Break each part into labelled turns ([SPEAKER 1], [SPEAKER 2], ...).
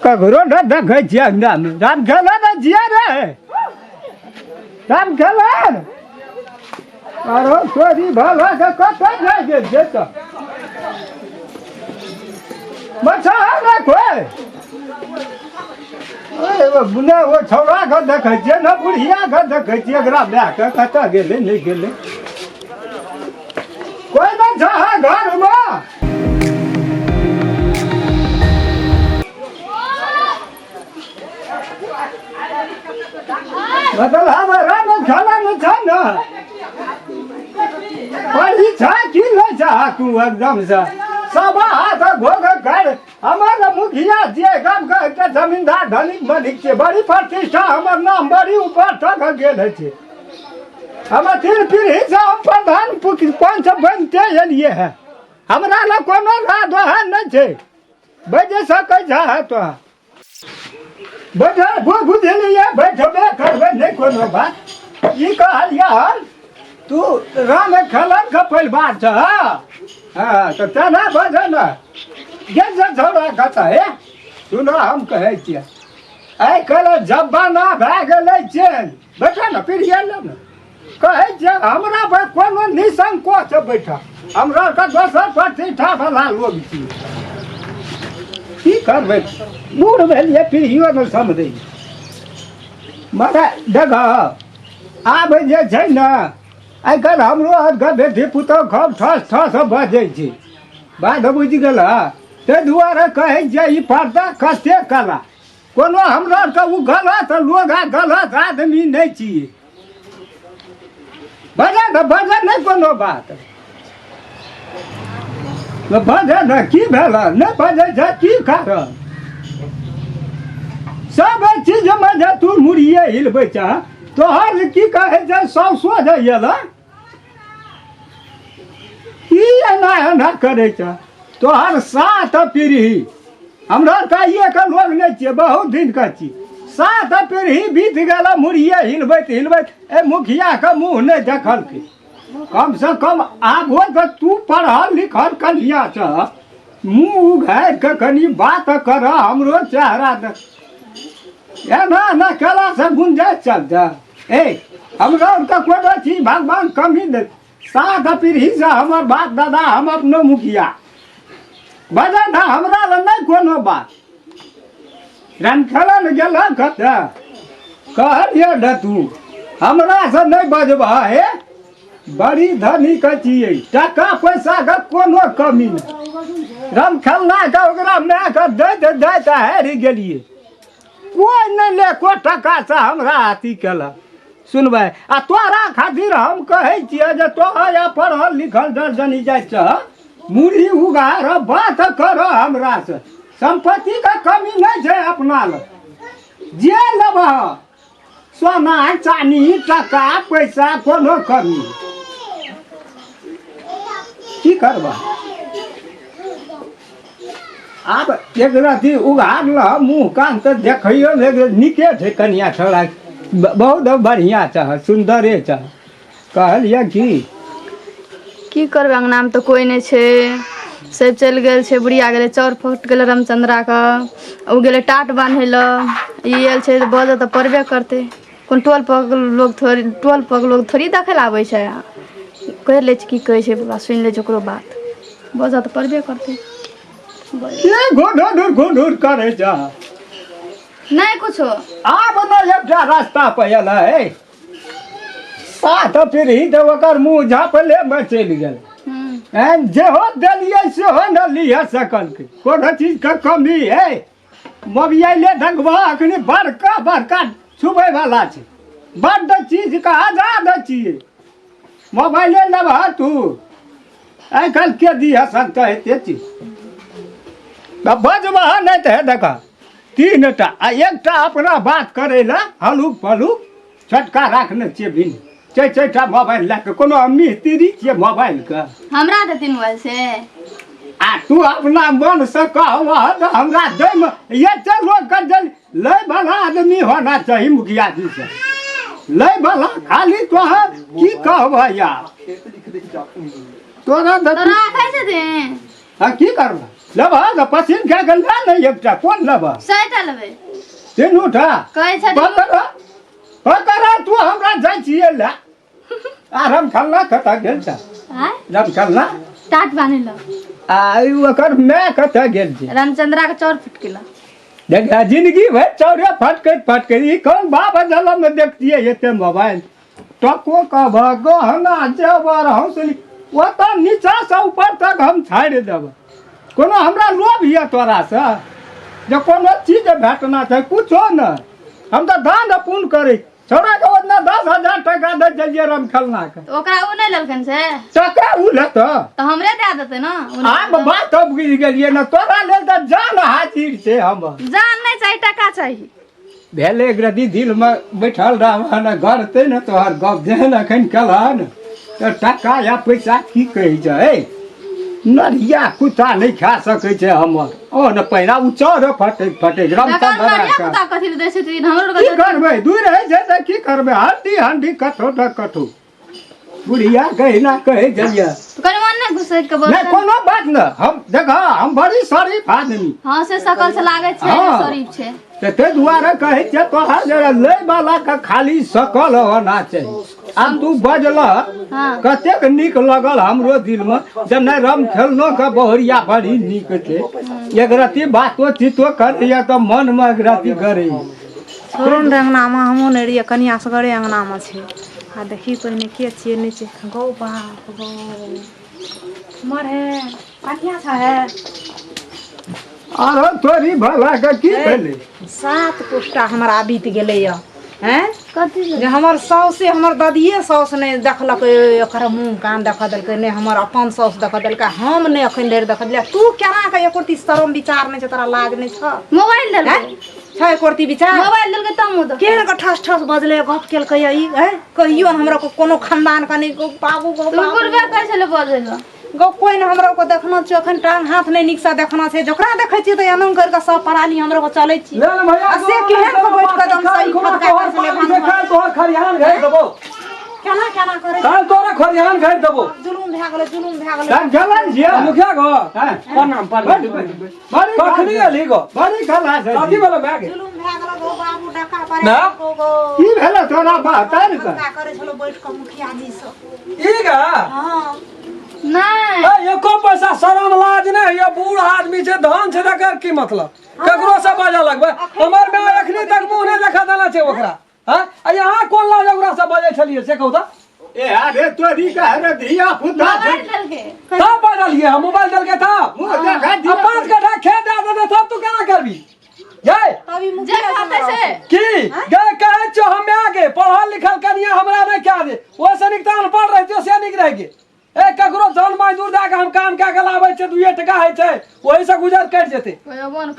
[SPEAKER 1] ककरो न देखै छियै अंगनामे राम खेला न जिया रे राम खेला अरे तोरी भला के कतऽ जाइ गेल छै तऽ बच्चा न कोइ बुने ओ छौड़ा के देखै छियै न बुढ़िया के देखै छियै एकरा लए के कतऽ गेलै नहि गेलै कोइ नहि छै घरमे मतलब हमारा में खाना में था ना परीक्षा की ले जा तू एकदम से सब हाथ घोग कर हमारा मुखिया जी गांव का जमींदार धनिक मलिक के बड़ी प्रतिष्ठा हमर नाम बड़ी ऊपर तक गेल छै हम तीन पीढ़ी से हम प्रधान पंच बनते एलिए है हमरा ला कोनो राज नहीं छै बजे सकै छै तो बैठे बुझलिए बैठबे करबे नहीं कोनो बात ई कहलिया तू राम खेलन के परिवार छ हाँ तो तेना बजे न जे झगड़ा कता है सुनो हम कहै छियै आइ काल्हि जमाना भए गेलै चेंज बैठा न पीढ़िया न कहै छियै हमरा पर कोनो निसंकोच बैठा हमरा के दोसर प्रतिष्ठा वाला लोग छियै की करबै बूढ़ भेलिए पीढ़ियो न समझै मगर देखऽ आब जे छै न आइ काल्हि हमरो बेटी पुतहु खूब ठस ठस बजै छै बात बुझि गेलऽ ताहि दुआरे कहै छियै ई पर्दा कते कला कोनो हमरा आरके ओ गलत लोग आ गलत आदमी नहि छियै बजे नहि कोनो बात बजे न की भेल नहि बजे छै की कारण सब चीजमे जे तू मुड़िए हिलबै छ तोहर की कहै छै सौसो जाइए की एना करै छ तोहर 7 पीढ़ी हमरा कहिए लोग नहीं छियै बहुत दिन का छियै 7 पीढ़ी बीत गेल मुड़िए हिलबैत ए मुखिया के मुँह नहीं देखलकै कम से कम आबो तो तू पढ़ल लिखल कनिया छ मुँह उघारि के कनी बात कर हमरो चेहरा देख एना न केला से गुंजाइश चलते ए हमरा उनका कोनो चीज भगवान कमी दे 7 पीढ़ी से हमर बाप दादा हम अपनो मुखिया बजा ना हमरा ल नहीं कोनो बात रन खेलन गेल कते कहलिए न तू हमरा से नहीं बजबा हे बड़ी धनी के छियै टका पैसा के कोनो कमी नहीं रन खेलना के ओकरा मैं के दैत हारि गेलिए कोई नहीं ले को टका से हमरा अथी केला सुनबै आ तोरा खातिर हम कहै छियै जे तोहर पढ़ल लिखल जनी जाइ छ मुड़ी उगार बात कर हमरा से संपत्ति का कमी नहीं छै अपना ल जे लेबह सोना चानी टका पैसा कोनो कमी की करबह आब एक रति उघार ल मुँह कान तऽ देखैयो नीके छै कनिया छोड़ा बहुत बढ़िया छ सुंदरे छ कहलिए
[SPEAKER 2] की करबै अंगनामे तऽ कोई नहीं छै सब चलि गेल छै बुढ़िया गेलै चाउर फट गेलै रामचंद्रा के ओ गेलै टाट बांधै लए ई आयल छै बजऽ तऽ पड़बे करतै कोन टोल पर लोग थोड़ी देखै लए आबै छै कहि लै छै की कहै छै सुनि लै छै ओकरो बात बजऽ तऽ पड़बे करतै
[SPEAKER 1] घुर करे जा
[SPEAKER 2] नहीं कुछो
[SPEAKER 1] आब न एकटा रास्ता पे एलै 7 पीढ़ी तऽ ओकर मुँह झाँपले में चलि गेल जेहो देलिए सेहो न लिहे सकलकै कोनो चीज के कमी है मोबाइले देखबह अखनी बड़का बड़का छुबै वाला छै बड्ड चीज के आजाद छियै मोबाइले लेबह तू आइ काल्हि के दिहे सकतै एते चीज बजबह नहीं तऽ देखा 3टा आ एकटा अपना बात करे ला हलुक पलुक छोटका राखने छियै भी चारिटा मोबाइल लए के कोनो मिस्त्री छियै मोबाइल के
[SPEAKER 2] हमरा देथिन मोबाइल से
[SPEAKER 1] आ तू अपना मन से कहबह तऽ हमरा दैमे ये लोग के लै वाला आदमी होना चाहिए मुखिया जी से लै वाला खाली तोहर की कहबह यार तोरा
[SPEAKER 2] राखै छथिन
[SPEAKER 1] की करबह लेबा तो पसीन खा के ला नहीं एकटा कोन लेबा
[SPEAKER 2] सैटा लेबै
[SPEAKER 1] तीनू टा
[SPEAKER 2] कहै छै
[SPEAKER 1] पकड़ा तू हमरा जाइ छियै ला आराम खल्ला कता गेल छ
[SPEAKER 2] आय
[SPEAKER 1] राम खल्ला
[SPEAKER 2] टाट बान्हि ल
[SPEAKER 1] आई ओकर मैं कता गेल छी
[SPEAKER 2] रामचंद्रा के चौर फुट गेल
[SPEAKER 1] देख जिंदगी भर चौरे फटके ई कौन बाप जलम में देखतिए एते मोबाइल टको का भगो हना जबर हौसली वो तो नीचा से ऊपर तक हम छाड़ देब कोनो हमरा लोभ ये तोरा से जो कोनो चीज भेटना छै कुछो न हम तो दान पुण्य करे छोड़ा के ओतना 10,000 टका दे जइए राम खलना के
[SPEAKER 2] ओकरा उ नै लेलकन से
[SPEAKER 1] टका उ लेत
[SPEAKER 2] तो हमरे दे देतै न
[SPEAKER 1] आब बात अब गिर गेलिए न तोरा लेल त जान हाजिर छै हम
[SPEAKER 2] जान नै चाही टका चाही
[SPEAKER 1] भेले एक रति दिल में बैठल रहन घर ते न तोहर गप जेहन अखन कलहन त टका या पैसा की कहै छै नरिया कुत्ता नहीं खा सकै छै हमर ओ न पहिरा उचर फटे रामचंद्रा का
[SPEAKER 2] कुत्ता कथि ले दै छै तीन हमरो
[SPEAKER 1] की करबै दूर रहै छै त की करबै हड्डी हड्डी कठो त कठो बुढ़िया कहिना कहे जलिया
[SPEAKER 2] तो कनि मन नै घुसै के बोल
[SPEAKER 1] नहीं कोनो बात न हम देखा हम बड़ी शरीफ आदमी
[SPEAKER 2] हां से सकल से लागै छै शरीफ छै
[SPEAKER 1] ते दुआरे कहै छै तोहर जरा लै वाला के खाली सकल होना चाहिए आब तू बजल कतेक नीक लगल हमरो दिल में जब नहीं रम खेलनो का बहुरिया बड़ी नीक छै एक रति बातो चितो करिया तो मन में एक रति करे
[SPEAKER 3] छोड़न रे अंगना में हमहूँ नहीं रहिए कनिया सगरे अंगना में छै आ देखी पहिने के छियै नीचे गौ बाप गौ मर है कनिया छ है
[SPEAKER 1] अरे तोरी भला के की भेलै
[SPEAKER 3] 7 पुष्टा हमरा बीत गेलै य हैं
[SPEAKER 2] कथि
[SPEAKER 3] जे हमर साउसे हमर ददिये साउस नहीं देखलक एकर मुंह कान देख देलकै नहीं हमर अपन साउस देख देलकै हम नहीं अखन देर देख देलियै तू केना के एकोरती शरम विचार नहीं छ तोरा लाज नहीं छ
[SPEAKER 2] मोबाइल देलकै
[SPEAKER 3] छ एकोरती विचार
[SPEAKER 2] मोबाइल देलकै त मु
[SPEAKER 3] केहन के ठस ठस बजले गप केलकै ई हैं कहियो हमरा को कोनो खानदान का नहीं बाबू गो
[SPEAKER 2] तू गुरबे कहै छले बजेला
[SPEAKER 3] गो कोई न हमरा को देखना छ अखन टांग हाथ नहीं निकसा देखना छै जकरा देखै छी त एनम कर के सब पराली हमरा को चलै छी
[SPEAKER 1] ले ले भैया
[SPEAKER 3] से केहन को बैठ के दम सही खटका कर चले
[SPEAKER 1] देखा तोहर खरियान घर देबो
[SPEAKER 3] केना केना करे
[SPEAKER 1] काल तोरा खरियान घर देबो
[SPEAKER 3] जुलुम भए गेलै
[SPEAKER 1] काल जलन छिया मुखिया गो प्रणाम बड़ी कखनी आली गो बड़ी खला छै कथि बोलो भागे
[SPEAKER 3] जुलुम भए गेलै गो बाबू डका पर
[SPEAKER 1] ना?
[SPEAKER 3] गो
[SPEAKER 1] की भेलो तोरा बात है
[SPEAKER 3] का करे छलो बैठ के मुखिया जी सब
[SPEAKER 1] ई गा
[SPEAKER 3] हां
[SPEAKER 2] नहीं
[SPEAKER 4] ए एको पैसा शरम लाज नहीं ये बूढ़ आदमी छै धन छै तकर की मतलब ककरो से बाजा लगबे हमर में एखनी तक मुंह नहीं देखा देला छै ओकरा हां आ यहाँ कोन लाज ओकरा से बाजै छलिए से कहू त
[SPEAKER 1] ए अरे तोरी का रे धिया पुता छै
[SPEAKER 2] मोबाइल देलकै
[SPEAKER 4] तब बाजलिए हम मोबाइल देलके था
[SPEAKER 1] मुंह देखा
[SPEAKER 4] अब 5 कट्ठा खेत दे देते तब तू केना करबी गए
[SPEAKER 3] तभी
[SPEAKER 2] जे
[SPEAKER 3] मुखिया
[SPEAKER 2] खाते से
[SPEAKER 4] की गए कहे छो हम आगे पढ़ल लिखल कनिया हमरा नहीं क्या दे ओसे निक तान पढ़ रही थी से निक रह गे ए ककरो जन मजदूर दे के हम काम क्या के लाबै छै 2 टका है छै ओही से गुजर कट जेते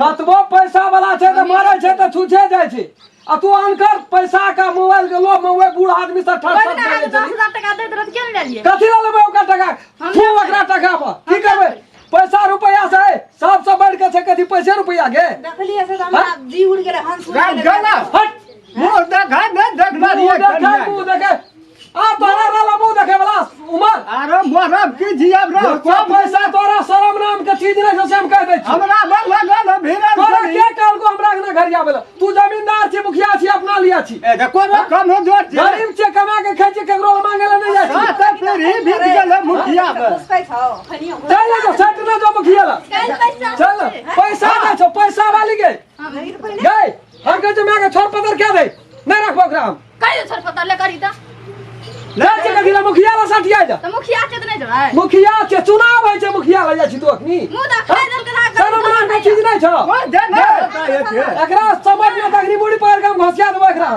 [SPEAKER 4] कतबो पैसा वाला छै त मारै छै त छूछे जाइ छै आ तू अनकर पैसा का मोबाइल के लो मोबाइल बूढ़ आदमी से ठक ठक करे छै
[SPEAKER 2] 10,000 टका दैत रहत केन ले लिए
[SPEAKER 4] कथि ला लेबै ओकर टका तू ओकरा टका पर की करबै पैसा रुपया से सबसे बढ़ के छै कथि पैसे रुपया गे
[SPEAKER 3] देखलिए से हमरा जी उड़ गेलै हंस उड़
[SPEAKER 1] गाल
[SPEAKER 3] गेलै
[SPEAKER 1] गला
[SPEAKER 4] हट
[SPEAKER 1] मुंह देखा दे देखना
[SPEAKER 4] मुंह देखे मुंह देखे आ तोरा वाला मुंह देखे वाला उमर
[SPEAKER 1] अरे मोरब की जियाब रे
[SPEAKER 4] क्या पैसा तोरा शरम नाम के चीज नहीं से हम कह दै छी
[SPEAKER 1] हमरा बल लगल भीरा
[SPEAKER 4] तोरा के काल को हमरा के घर आबे तू जमींदार छी मुखिया छी अपना लिया छी
[SPEAKER 1] ए देखो रे कम जोर छै
[SPEAKER 4] गरीब छे कमा के खाइ छी केकरो मांगे ले नहीं जाइ छी
[SPEAKER 1] सात पीढ़ी बीत गेल मुखिया पे
[SPEAKER 3] पुष्पै छ खनियो
[SPEAKER 4] चल जो सट न जो मुखिया ला
[SPEAKER 2] कल पैसा
[SPEAKER 4] चल पैसा दे छो पैसा वाली गे गए हम कह मैं के छोड़ पतर क्या दे नहीं रखबो ओकरा हम
[SPEAKER 2] कहियो छोड़ पता ले करी त
[SPEAKER 4] ले के कथिला मुखिया ला सटिया जा
[SPEAKER 2] त मुखिया के त नहीं जोड़ाय
[SPEAKER 4] मुखिया के चुनाव है छै मुखिया ला जाइ छी तू अखनी
[SPEAKER 2] मुंह दा खाइ देल के
[SPEAKER 4] शरम नाम के चीज नहीं छो
[SPEAKER 1] ओ देना छै
[SPEAKER 4] एकरा समझ में तकनी बूढ़ी पकड़ के हम घसिया देबो एकरा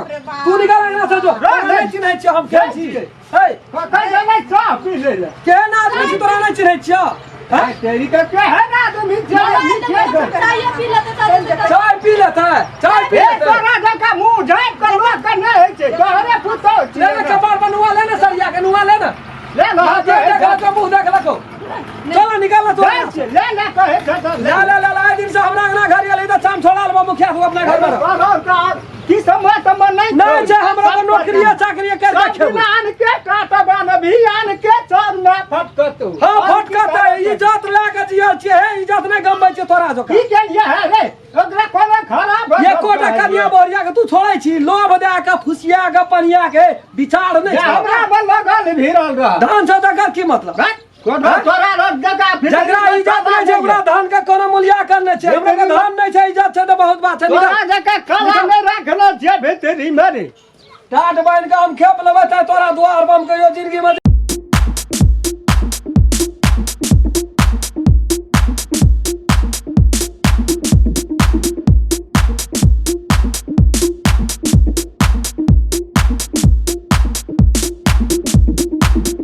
[SPEAKER 4] तू निकल एकरा से जो नहीं चिन्है छी हम के छी हे
[SPEAKER 1] कह देना चाह पी ले ले
[SPEAKER 4] केना आदमी छी तोरा नहीं चिन्है छियो
[SPEAKER 1] हां तेरी का क्या है ना तुम
[SPEAKER 2] चाय पी लेते त
[SPEAKER 4] चाय पी लेता है चाय पी
[SPEAKER 1] ए
[SPEAKER 4] लेता है
[SPEAKER 1] तोरा देखा मुंह झाप करवा करना है छै तोहरे पुतो
[SPEAKER 4] ले ले कपार पर नुआ ले ना सरिया के नुआ ले ना
[SPEAKER 1] ले लो
[SPEAKER 4] देखा तो मुंह देख लको चलो निकल तू
[SPEAKER 1] ले ले कहे
[SPEAKER 4] ले ले ले दिन से हमरा ना घर आले त चाम छोड़ा लेबो मुखिया तू अपना घर में
[SPEAKER 1] की समय तम
[SPEAKER 4] नहीं छै हमरा को नौकरी चाकरी कर के खेबो
[SPEAKER 1] आन के टाटा बन भी आन के चल ना फटकतो
[SPEAKER 4] हां फटकते इज्जत ला के जिया छे इज्जत नहीं गमबै छे तोरा जो
[SPEAKER 1] की के ये है रे ओकरा कोनो खराब
[SPEAKER 4] ये कोटा कनिया बोरिया के तू छोड़ै छी लोभ दे के फुसिया के पनिया के विचार नहीं छै
[SPEAKER 1] हमरा में लगल भिरल रह
[SPEAKER 4] धान से तकर की मतलब
[SPEAKER 1] तोरा रख जगह फिर
[SPEAKER 4] जकरा इज्जत नहीं छै ओकरा धान के कोनो मूल्य करने छै हमरा के धान नहीं छै इज्जत छै तो बहुत बात छै
[SPEAKER 1] तोरा जगह कला में रखलो छै भीतरी में
[SPEAKER 4] टाट बांध के हम खेप लेबै तोरा द्वार बम के जिंदगी में